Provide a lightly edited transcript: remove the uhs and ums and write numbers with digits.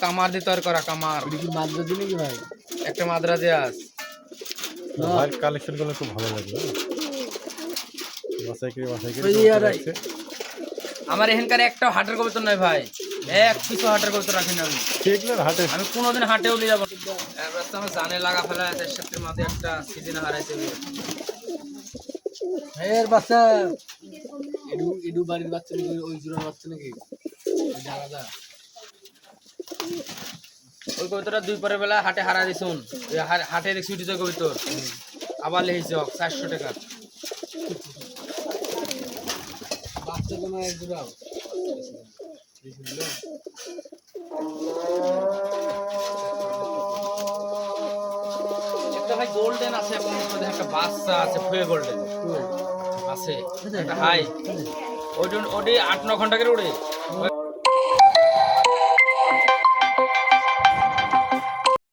কামার দিয়ে তৈরি করা কামার। কি মাদ্রাজি নাকি ভাই? একটা মাদ্রাজে আস। ভাইয়ের কালেকশন গুলো খুব ভালো লাগলো। বাছাই করে ওই যে আর রাখছে। আমার এখানকার একটা হাটের কবুতর নয় ভাই, এক কিছু হাটের কবুতর রাখি না আমি। সেগুলোর হাটে আমি কোনোদিন হাটেও নিয়ে যাবো। এবার তো আমার জানে লাগা ফেলা আছে, সাথে মাঝে একটা সিজন হারাইছে। এর বাচ্চা এডু বাড়ির বাচ্চা নাকি ওই জোড়ার বাচ্চা নাকি? আলাদা ওই কবিতাটা দুই পরের বেলা হাটে হারা দিছুন। হাটে দেখছি উঠেছে কবিতর, আবার লেগেছে 400 টাকা। বাচ্চা কোনো এক জোড়া একটা ভাই গোল্ডেন আছে, এখন মধ্যে একটা বাচ্চা আছে ফুয়ে গোল্ডেন আছে, একটা হাই। ওটি 8-9 ঘন্টা করে উড়ে।